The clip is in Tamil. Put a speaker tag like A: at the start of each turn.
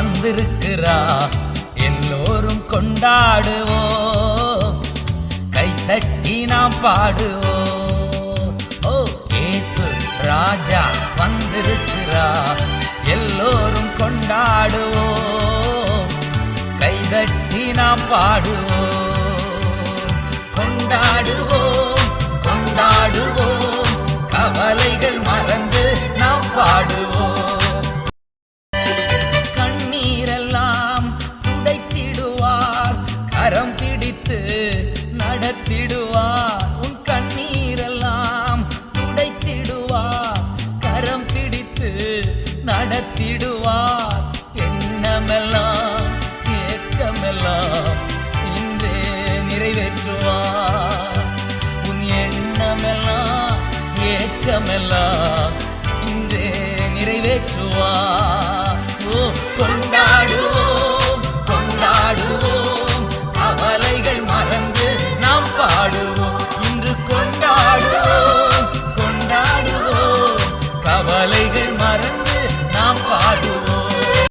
A: வந்திருக்கிறார். எல்லோரும் கொண்டாடுவோம், கைத்தட்டி நாம் பாடுவோம். ஓ இயேசு ராஜா வந்திருக்கிறார். எல்லோரும் கொண்டாடுவோம், கைதட்டி நாம் பாடுவோம். கொண்டாடுவோம் கொண்டாடுவோம், கவலைகள் மறந்து நாம் பாடுவோம். கண்ணீரெல்லாம் துடைத்திடுவார், கரம் பிடித்து நடத்திடுவார். உன் கண்ணீரெல்லாம் துடைத்திடுவார், கரம் பிடித்து நடத்திடுவார். எண்ணமெல்லாம் ஏக்கமெல்லாம் இன்றே நிறைவேற்றுவார். உன் எண்ணமெல்லாம் ஏக்கமெல்லாம் இன்றே நிறைவேற்றுவார்.